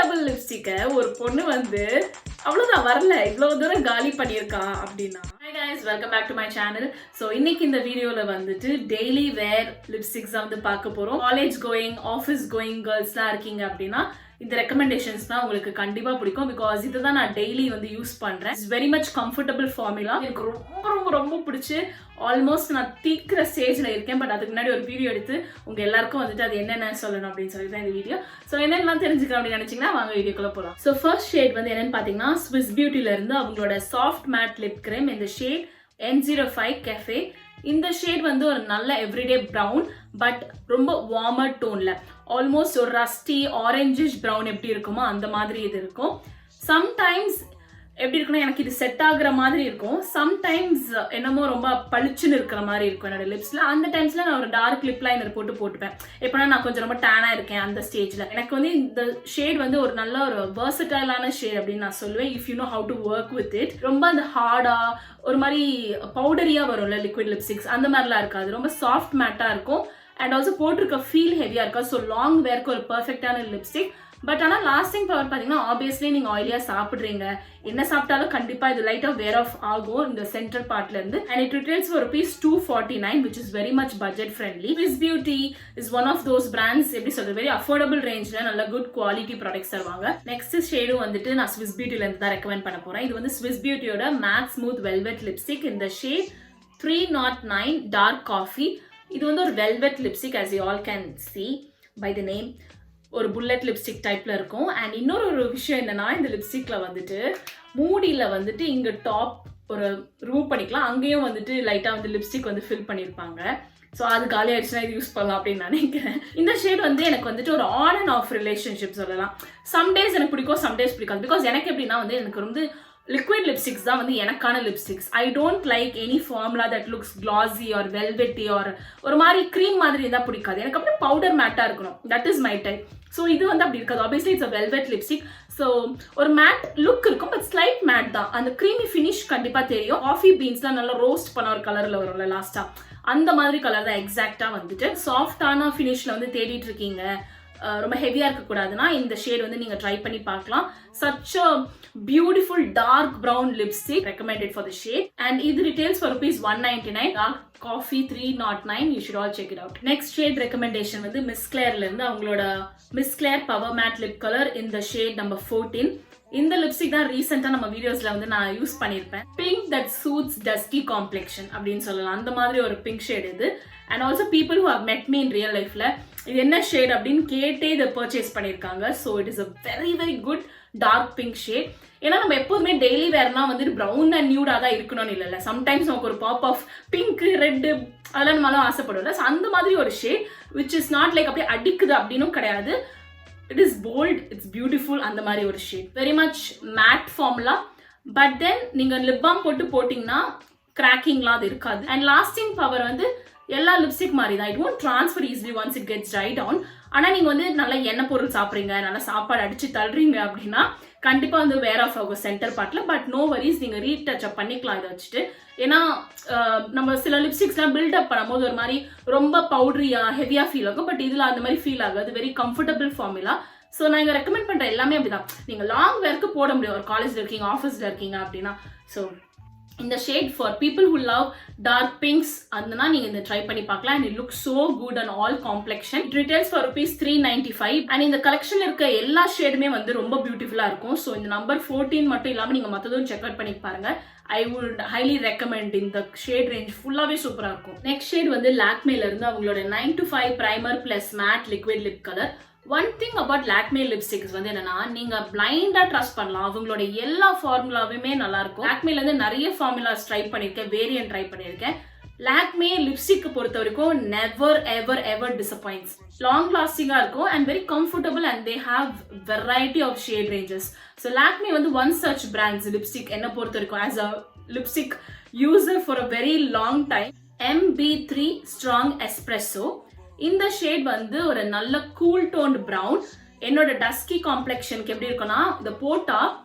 Double லிப்ஸ்டிக்கை ஒரு பொண்ணு வந்து அவ்வளோதான் வரல இவ்வளோ தூரம் காலி பண்ணியிருக்கா அப்படின்னா. Hi guys, welcome back to my channel. So இன்னைக்கு இந்த வீடியோவில் வந்துட்டு டெய்லி வேர் லிப்ஸ்டிக்ஸ் வந்து பார்க்க போகிறோம். காலேஜ் கோயிங் ஆஃபீஸ் கோயிங் கேர்ள்ஸ்லாம் இருக்கீங்க அப்படின்னா இந்த ரெக்கமெண்டேஷன்ஸ் தான் உங்களுக்கு கண்டிப்பாக பிடிக்கும். பிகாஸ் இதை தான் நான் டெய்லி வந்து யூஸ் பண்ணுறேன். It's very much comfortable formula. எனக்கு ரொம்ப ரொம்ப ரொம்ப பிடிச்சி ஆல்மோஸ்ட் நான் தீக்கிற ஸ்டேஜில் இருக்கேன். பட் அதுக்கு முன்னாடி ஒரு வீடியோ எடுத்து உங்கள் எல்லாருக்கும் வந்துட்டு அது என்னென்ன சொல்லணும் அப்படின்னு சொல்லி தான் இந்த வீடியோ. ஸோ என்னென்னலாம் தெரிஞ்சுக்கலாம் அப்படின்னு நினச்சிங்கன்னா வாங்க வீடியோக்குள்ளே போகலாம். ஸோ ஃபர்ஸ்ட் ஷேட் வந்து என்னென்னு பார்த்தீங்கன்னா ஸ்விஸ் பியூட்டிலேருந்து அவங்களோட சாஃப்ட் மேட் லிப் கிரீம். இந்த ஷேட் N05 Cafe. இந்த ஷேட் வந்து ஒரு நல்ல எவ்ரிடே ப்ரௌன் பட் ரொம்ப வார்மர் டோன்ல, ஆல்மோஸ்ட் ஒரு ரஸ்டி ஆரஞ்சிஷ் ப்ரௌன் எப்படி இருக்குமோ அந்த மாதிரி இது இருக்கும். சம்டைம்ஸ் எப்படி இருக்குன்னா எனக்கு இது செட் ஆகுற மாதிரி இருக்கும், சம்டைம்ஸ் என்னமோ ரொம்ப பளிச்சுன்னு இருக்கிற மாதிரி இருக்கும் என்னோட லிப்ஸ்ல. அந்த டைம்ஸ்ல நான் ஒரு டார்க் லிப் லைனர் போட்டுப்பேன். எப்படின்னா நான் கொஞ்சம் ரொம்ப டேனா இருக்கேன் அந்த ஸ்டேஜ்ல. எனக்கு வந்து இந்த ஷேட் வந்து ஒரு நல்ல ஒரு வெர்சடைலான ஷேட் அப்படின்னு நான் சொல்லுவேன். If you know how to work with it. ரொம்ப அந்த ஹார்டா ஒரு மாதிரி பவுடரியா வரும்ல லிக்விட் லிப்ஸ்டிக்ஸ், அந்த மாதிரிலாம் இருக்காது. ரொம்ப சாஃப்ட் மேட்டா இருக்கும் அண்ட் ஆல்சோ போட்டிருக்க ஃபீல் ஹெவியா இருக்கா. ஸோ லாங் வேர்க்கு ஒரு பெர்ஃபெக்டான லிப்ஸ்டிக். பட் ஆனால் லாஸ்டிங் பவர் பார்த்தீங்கன்னா ஆப்வியஸ்லி நீங்கள் ஆயிலியாக சாப்பிட்றீங்க, என்ன சாப்பிட்டாலும் கண்டிப்பாக இது லைட்டாக வேர் ஆஃப் ஆகும் இந்த சென்டர் பார்ட்லேருந்து. And it retails for ₹249 which is very much budget friendly. Swiss Beauty is one of those brands எப்படி சொல்றது, வெரி அஃபோர்டபுள் ரேஞ்சில் நல்ல குட் குவாலிட்டி ப்ராடக்ட்ஸ் தருவாங்க. நெக்ஸ்ட் ஷேடும் வந்துட்டு நான் ஸ்விஸ் பியூட்டிலேருந்து தான் ரெக்கமெண்ட் பண்ண போகிறேன். இது வந்து ஸ்விஸ் பியூட்டியோட மேட் ஸ்மூத் வெல்வெட் லிப்ஸ்டிக். இந்த ஷேட் 309 டார்க் காஃபி. இது வந்து ஒரு velvet lipstick as you all can see by the name. ஒரு புல்லட் லிப்ஸ்டிக் டைப்ல இருக்கும். அண்ட் இன்னொரு விஷயம் என்னன்னா இந்த லிப்ஸ்டிக்ல வந்துட்டு மூடியில வந்துட்டு இங்க டாப் ஒரு ரிமூவ் பண்ணிக்கலாம், அங்கேயும் வந்துட்டு லைட்டா வந்து லிப்ஸ்டிக் வந்து ஃபில் பண்ணிருப்பாங்க. ஸோ அது காலி ஆயிடுச்சுன்னா இது யூஸ் பண்ணலாம் அப்படின்னு நினைக்கிறேன். இந்த ஷேட் வந்து எனக்கு வந்துட்டு ஒரு ஆன் அண்ட் ஆஃப் ரிலேஷன்ஷிப் சொல்லலாம். சம் டேஸ் எனக்கு பிடிக்கும், சம் டேஸ் பிடிக்காது. பிகாஸ் எனக்கு எப்படின்னா வந்து எனக்கு வந்து லிக்விட் லிப்ஸ்டிக்ஸ் தான் வந்து எனக்கான lipsticks. I don't like any formula that looks classy or velvety or ஒரு மாதிரி க்ரீம் மாதிரி இருந்தால் பிடிக்காது. எனக்கு அப்படியே பவுடர் மேட்டாக இருக்கணும், that is my type. So இது வந்து அப்படி இருக்காது. Obviously it's a velvet lipstick. So ஒரு மேட் லுக் இருக்கும் பட் ஸ்லைட் மேட் தான். அந்த க்ரீமி ஃபினிஷ் கண்டிப்பாக தெரியும். காஃபி பீன்ஸ்லாம் நல்லா ரோஸ்ட் பண்ண ஒரு கலரில் வரும்ல லாஸ்ட்டாக, அந்த மாதிரி கலர் தான் எக்ஸாக்டாக வந்துட்டு. சாஃப்டான ஃபினிஷில் வந்து தேடிட்டு இருக்கீங்க, ரொம்ப ஹெவியா இருக்கக்கூடாதுன்னா இந்த ஷேட் வந்து நீங்க ட்ரை பண்ணி பார்க்கலாம். such a beautiful dark brown lipstick recommended for the shade and இது retails for ₹199. dark coffee 309. you should all check it out. next shade recommendation வந்து Miss Claireல இருந்து அவங்களோட Miss Claire Power Matte Lip Color in the shade number 14. இந்த lipstick தான் ரீசெண்டா நம்ம வீடியோஸ்ல வந்து நான் யூஸ் பண்ணிருப்பேன். Pink that suits dusky complexion அப்படின்னு சொல்லலாம், அந்த மாதிரி ஒரு பிங்க் ஷேட் இது. And also people who have met me in real லைஃப்ல இது என்ன ஷேட் அப்படின்னு கேட்டே இதை பர்ச்சேஸ் பண்ணியிருக்காங்க. So it is a very very good dark pink shade. ஏன்னா நம்ம எப்போதுமே டெய்லி வேர்னா வந்துட்டு ப்ரௌன் அண்ட் நியூடா தான் இருக்கணும்னு இல்லைல்ல. சம்டைம்ஸ் நமக்கு ஒரு பாப் ஆஃப் பிங்க் ரெட்டு அதெல்லாம் நம்மளால ஆசைப்படுவோம்ல. ஸோ அந்த மாதிரி ஒரு shade which is not like அப்படியே அடிக்குது அப்படின்னும் கிடையாது. It is bold, it's beautiful, அந்த மாதிரி ஒரு shade. Very much matte formula but then நீங்கள் லிப் பாம் போட்டிங்கன்னா கிராக்கிங்லாம் அது இருக்காது. அண்ட் லாஸ்டிங் பவர் வந்து எல்லா லிப்ஸ்டிக் மாதிரி தான். It won't transfer easily once it gets dry down. ஆனால் நீங்கள் வந்து நல்ல எண்ணெய் பொருள் சாப்பிட்றீங்க, நல்லா சாப்பாடு அடிச்சு தள்ளுறீங்க அப்படின்னா கண்டிப்பாக வந்து வேர் ஆஃப் ஆகும் சென்டர் பார்ட்டில். பட் நோ வரிஸ், நீங்கள் ரீடச் அப் பண்ணிக்கலாம் இதை வச்சுட்டு. ஏன்னா நம்ம சில லிப்ஸ்டிக்ஸ்லாம் பில்டப் பண்ணும்போது ஒரு மாதிரி ரொம்ப பவுடரியா ஹெவியா ஃபீல் ஆகும். பட் இதில் அந்த மாதிரி ஃபீல் ஆகாது. Very comfortable formula. ஸோ நான் இங்கே ரெக்கமெண்ட் பண்ணுற எல்லாமே அப்படிதான். நீங்கள் லாங் வேர்க்கு போட முடியும், ஒரு காலேஜில் இருக்கீங்க ஆஃபீஸில் இருக்கீங்க அப்படின்னா. ஸோ இந்த shade for people who love dark pinks அதுனா நீங்க இந்த ட்ரை பண்ணி பார்க்கலாம். And it look so good and all complexion. It retails for ₹395. அண்ட் இந்த கலெக்ஷன் இருக்க எல்லா ஷேடுமே வந்து ரொம்ப பியூட்டிஃபுல்லா இருக்கும். ஸோ இந்த நம்பர் 14 மட்டும் இல்லாமல் நீங்க மற்றதும் செக் அவுட் பண்ணி பாருங்க. ஐ வுட் ஹைலி ரெக்கமெண்ட். இந்த ஷேட் ரேஞ்ச் ஃபுல்லாவே சூப்பரா இருக்கும். நெக்ஸ்ட் ஷேட் வந்து லாக்மேல இருந்து அவங்களோட 925 primer plus mat liquid lip colour. One thing about Lakme lipsticks வந்து என்னன்னா நீங்க பிளைண்டா ட்ரஸ்ட் பண்ணலாம். அவங்களோட எல்லா ஃபார்முலாவுமே நல்லா இருக்கும். லாக்மேல இருந்து நிறைய ஃபார்முலாஸ் ட்ரை பண்ணிருக்கேன், வேரியன்ட் ட்ரை பண்ணிருக்கேன். லாக்மே லிப்ஸ்டிக் பொறுத்த வரைக்கும் நெவர் எவர் எவர் டிசப்பாயிண்ட்ஸ். லாங் லாஸ்டிங்கா இருக்கும் and very comfortable and they have variety of shade ranges. So Lakme வந்து ஒன் சச் பிராண்ட்ஸ் லிப்ஸ்டிக் என்ன பொறுத்த வரைக்கும் as a lipstick user for a very long time. MB3 strong espresso. இந்த shade வந்து ஒரு நல்ல கூல் டோன்ட் ப்ரௌன். என்னோட dusky காம்ப்ளெக்ஷனுக்கு எப்படி இருக்குன்னா இதை போட்டா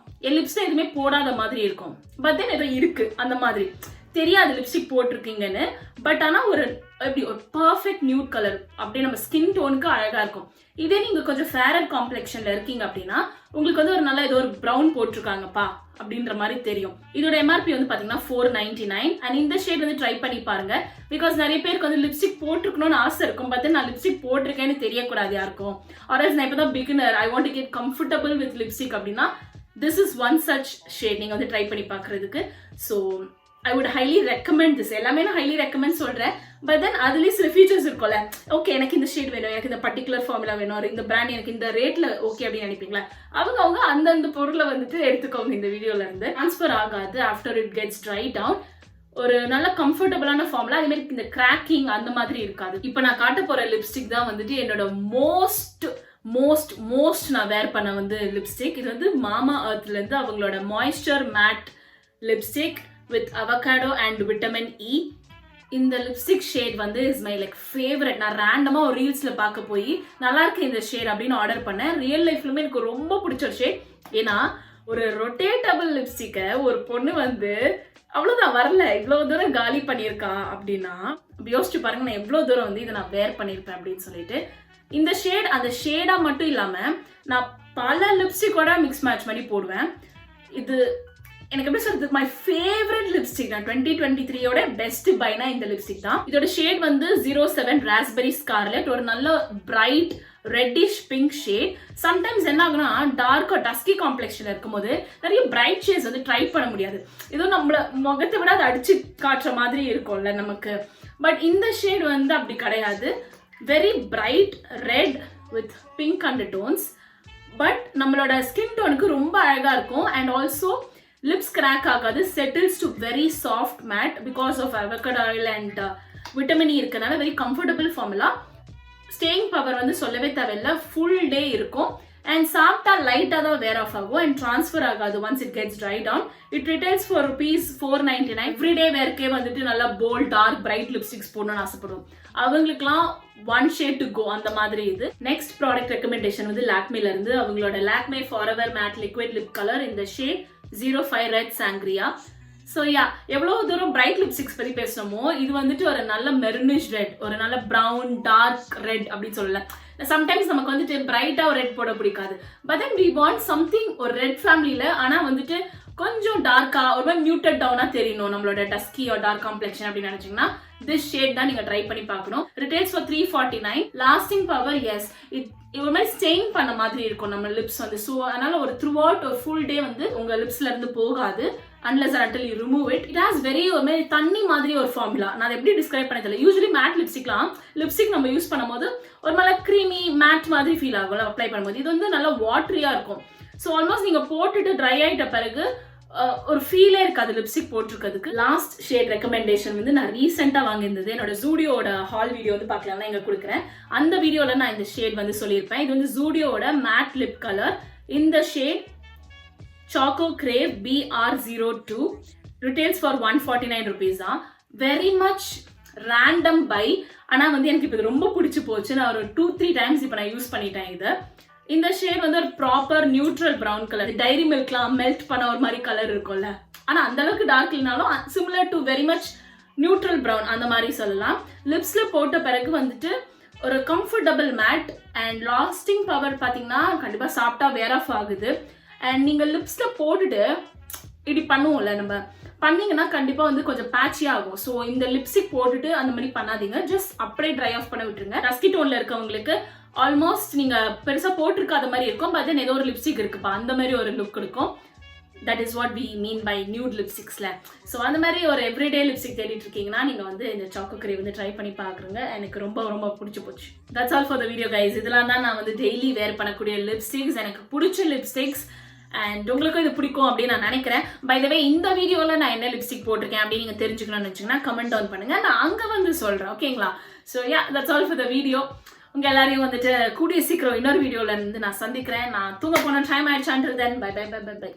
என் லிப்ஸ்ல எதுவுமே போடாத மாதிரி இருக்கும். பட் தென் ஏதோ இருக்கு அந்த மாதிரி தெரியாது லிப்ஸ்டிக் போட்டிருக்கீங்கன்னு. பட் ஆனால் ஒரு எப்படி ஒரு பர்ஃபெக்ட் நியூட் கலர் அப்படியே நம்ம ஸ்கின் டோனுக்கு அழகா இருக்கும். இதே நீங்க கொஞ்சம் ஃபேரர் காம்ப்ளெக்ஷன்ல இருக்கீங்க அப்படின்னா உங்களுக்கு வந்து ஒரு நல்ல ஏதோ ஒரு ப்ரௌன் போட்டிருக்காங்கப்பா அப்படின்ற மாதிரி தெரியும். இதோட எம்ஆர்பி வந்து பாத்தீங்கன்னா 499 அண்ட் இந்த ஷேட் வந்து ட்ரை பண்ணி பாருங்க. பிகாஸ் நிறைய பேருக்கு வந்து லிப்ஸ்டிக் போட்டிருக்கணும்னு ஆசை இருக்கும், பட் நான் லிப்ஸ்டிக் போட்டிருக்கேன்னு தெரியக்கூடாது யாருக்கும். ஆர்எல்ஸ் நான் இப்பதான் beginner, I want to get comfortable with lipstick அப்படின்னா this is one such shade நீங்க வந்து ட்ரை பண்ணி பாக்குறதுக்கு. So I would highly recommend this. எல்லாமே நான் ஹைலி ரெக்கமெண்ட் சொல்றேன், பட் தென் அதுலேயே சில ஃபீச்சர்ஸ் இருக்கும்ல. ஓகே எனக்கு இந்த ஷேட் வேணும், எனக்கு இந்த பர்டிகுலர் ஃபார்முலா வேணும், இந்த பிராண்ட் எனக்கு இந்த ரேட்ல ஓகே அப்படின்னு நினைப்பீங்களா, அவங்க அந்தந்த பொருளை வந்துட்டு எடுத்துக்கோங்க. இந்த வீடியோல இருந்து ட்ரான்ஸ்ஃபர் ஆகாது after it gets dry down. ஒரு நல்ல கம்ஃபர்டபுளான ஃபார்முலா, அதே மாதிரி இந்த கிராக்கிங் அந்த மாதிரி இருக்காது. இப்போ நான் காட்ட போற லிப்ஸ்டிக் தான் வந்துட்டு என்னோட மோஸ்ட் நான் வேர் பண்ண வந்து லிப்ஸ்டிக். இது வந்து மாமா அர்த்ல இருந்து அவங்களோட moisture mat lipstick with avocado and vitamin E. இந்த லிப்ஸ்டிக் ஷேட் வந்து இஸ் மை லைக் ஃபேவரட். நான் ரேண்டமா ஒரு ரீல்ஸ்ல பார்க்க போய் நல்லா இருக்கு இந்த ஷேட் அப்படின்னு ஆர்டர் பண்ணேன். ரியல் லைஃப்லுமே எனக்கு ரொம்ப பிடிச்ச ஒரு ஷேட். ஏன்னா ஒரு ரொட்டேட்டபிள் லிப்ஸ்டிக்கை ஒரு பொண்ணு வந்து அவ்வளவுதான் வரல இவ்வளவு தூரம் காலி பண்ணியிருக்கா அப்படின்னா யோசிச்சு பாருங்க நான் எவ்வளவு தூரம் வந்து இதை நான் வேர் பண்ணியிருப்பேன் அப்படின்னு சொல்லிட்டு. இந்த ஷேட் அந்த ஷேடா மட்டும் இல்லாம நான் பல லிப்ஸ்டிக்கோட மிக்ஸ் மேட்ச் பண்ணி போடுவேன். இது எனக்கு எப்படி சொல்றது, மை ஃபேவரட் லிப்ஸ்டிக். நான் 2023யோட பெஸ்ட் பைனா இந்த லிப்ஸ்டிக் தான். இதோட ஷேட் வந்து 07 ராஸ்பெரி ஸ்கார்லெட், ஒரு நல்ல bright reddish pink shade. Sometimes என்ன ஆகுனா டார்க்கா டஸ்கி காம்ப்ளெக்ஷன் இருக்கும்போது நிறைய பிரைட் ஷேட்ஸ் வந்து ட்ரை பண்ண முடியாது, ஏதோ நம்மள முகத்தை விட அதை அடிச்சு காட்டுற மாதிரி இருக்கும்ல நமக்கு. பட் இந்த ஷேட் வந்து அப்படி கிடையாது. Very bright red with pink undertones, but நம்மளோட ஸ்கின் டோனுக்கு ரொம்ப அழகா இருக்கும். அண்ட் ஆல்சோ lips crack ஆகாது, settles to very soft matte because of avocado oil and vitamin E இருக்கனால very comfortable formula. staying power வந்து சொல்லவே தேவையில்லை, full day இருக்கும். அண்ட் சாப்பிட்டா லைட்டாக தான் வேர் ஆஃப் ஆகும் அண்ட் ட்ரான்ஸ்ஃபர் ஆகாது once it gets dry down. It retails for ₹499. Everyday வேர்க்கே வந்துட்டு நல்லா போல்ட் டார்க் பிரைட் லிப்ஸ்டிக்ஸ் போடணும்னு ஆசைப்படுவோம், அவங்களுக்குலாம் ஒன் ஷேட் டு கோ அந்த மாதிரி. இது நெக்ஸ்ட் ப்ராடக்ட் ரெக்கமெண்டேஷன் வந்து லாக்மேல இருந்து அவங்களோட Lakme forever mat liquid lip colour, இந்த ஷேட் 05 ரெட் சாங்க்ரியா. ஸோ யா எவ்வளோ தூரம் பிரைட் லிப்ஸ்டிக்ஸ் பற்றி பேசணுமோ இது வந்துட்டு ஒரு நல்ல மெரூனிஷ் ரெட், ஒரு நல்ல ப்ரௌன் டார்க் ரெட் அப்படின்னு சொல்லலாம். சம்டைம்ஸ் நமக்கு வந்துட்டு பிரைட்டாக ஒரு ரெட் போட பிடிக்காது, but then we want something ஒரு ரெட் ஃபேமிலியில், ஆனால் வந்துட்டு கொஞ்சம் டார்க்காக ஒரு மாதிரி மியூட்டட் டவுனாக தெரியணும் நம்மளோட டஸ்கி ஒரு டார்க் காம்ப்ளெக்ஷன் அப்படின்னு நினச்சிங்கன்னா திஸ் ஷேட் தான் நீங்கள் ட்ரை பண்ணி பார்க்கணும். ரிட்டெயில்ஸ் ஃபார் $349. லாஸ்டிங் பவர் எஸ், ஒரு மாதிரி ஸ்டெயின் பண்ண மாதிரி இருக்கும் நம்ம லிப்ஸ் வந்து. ஸோ அதனால ஒரு த்ரூ அவுட் ஒரு ஃபுல் டே வந்து உங்கள் லிப்ஸ்ல இருந்து போகாது unless or until you remove it. It has very ஒரு மாதிரி தண்ணி மாதிரி ஒரு ஃபார்முலா. நான் எப்படி டிஸ்கிரைப் பண்ண தெரியல. யூஸ்வலி மேட் லிப்ஸ்டிக் நம்ம யூஸ் பண்ணும்போது ஒரு மாதிரி க்ரீமி மேட் மாதிரி ஃபீல் ஆகும் அப்ளை பண்ணும்போது. இது வந்து நல்லா வாட்டரியா இருக்கும். ஸோ ஆல்மோஸ்ட் நீங்க போட்டுட்டு ட்ரை ஆயிட்ட பிறகு ஒரு ஃபீலே இருக்காது லிப்ஸ்டிக் போட்டிருக்கிறதுக்கு. லாஸ்ட் ஷேட் ரெக்கமெண்டேஷன் வந்து நான் ரீசெண்டா வாங்கியிருந்தது, என்னோட ஜூடியோட ஹால் வீடியோ வந்து பார்க்கலாம் இங்க கொடுக்குறேன். அந்த வீடியோல நான் இந்த ஷேட் வந்து சொல்லியிருப்பேன். இது வந்து ஜூடியோட மேட் லிப் கலர். இந்த shade Choco Crave BR02, retails for ₹149 தான். வெரி மச் ரேண்டம் பை, ஆனால் வந்து எனக்கு இப்போ இது ரொம்ப பிடிச்சி போச்சு. நான் ஒரு 2-3 டைம்ஸ் இப்போ நான் யூஸ் பண்ணிட்டேன் இது. இந்த ஷேட் வந்து ஒரு proper neutral brown colour, dairy மில்க்லாம் மெல்ட் பண்ண ஒரு மாதிரி கலர் இருக்கும்ல, ஆனால் அந்த அளவுக்கு டார்க் இல்லைனாலும் similar to very much neutral brown அந்த மாதிரி சொல்லலாம். லிப்ஸ்ல போட்ட பிறகு வந்துட்டு ஒரு comfortable matte and lasting power பார்த்தீங்கன்னா கண்டிப்பாக சாப்பிட்டா வேர் ஆஃப் ஆகுது. அண்ட் நீங்கள் லிப்ஸ்ல போட்டுட்டு இப்படி பண்ணுவோம்ல, நம்ம பண்ணீங்கன்னா கண்டிப்பாக வந்து கொஞ்சம் பேட்சி ஆகும். ஸோ இந்த லிப்ஸ்டிக் போட்டுட்டு அந்த மாதிரி பண்ணாதீங்க, ஜஸ்ட் அப்படியே ட்ரை ஆஃப் பண்ண விட்டுருங்க. டஸ்கி டோன்ல இருக்கவங்களுக்கு ஆல்மோஸ்ட் நீங்க பெருசா போட்டிருக்காத மாதிரி இருக்கும், பட் தென் ஏதோ ஒரு லிப்ஸ்டிக் இருக்குப்பா அந்த மாதிரி ஒரு லுக் இருக்கும். That is what we mean by nude லிப்ஸ்டிக்ஸ்ல. ஸோ அந்த மாதிரி ஒரு எவ்ரிடே லிப்ஸ்டிக் தேடிட்டு இருக்கீங்கன்னா நீங்க வந்து இந்த சாக்கோ கிரேவ் வந்து ட்ரை பண்ணி பாக்குறீங்க. எனக்கு ரொம்ப ரொம்ப பிடிச்சி போச்சு. That's all for the video guys. இதெல்லாம் தான் நான் வந்து டெய்லி வேர் பண்ணக்கூடிய லிப்ஸ்டிக்ஸ், எனக்கு பிடிச்ச லிப்ஸ்டிக்ஸ். அண்ட் உங்களுக்கும் இது பிடிக்கும் அப்படின்னு நான் நினைக்கிறேன். பை த வே இந்த வீடியோவில் நான் என்ன லிப்ஸ்டிக் போட்டிருக்கேன் அப்படின்னு நீங்கள் தெரிஞ்சுக்கணும்னு வச்சுங்கன்னா கமெண்ட் டவுன் பண்ணுங்க, நான் அங்கே வந்து சொல்கிறேன். ஓகேங்களா? So yeah that's all for the video. உங்கள் எல்லாரையும் வந்துட்டு கூடிய சீக்கிரம் இன்னொரு வீடியோவில் இருந்து நான் சந்திக்கிறேன். நான் தூங்க போன டைம் ஆயிடுச்சான்றது. Then bye bye bye bye by.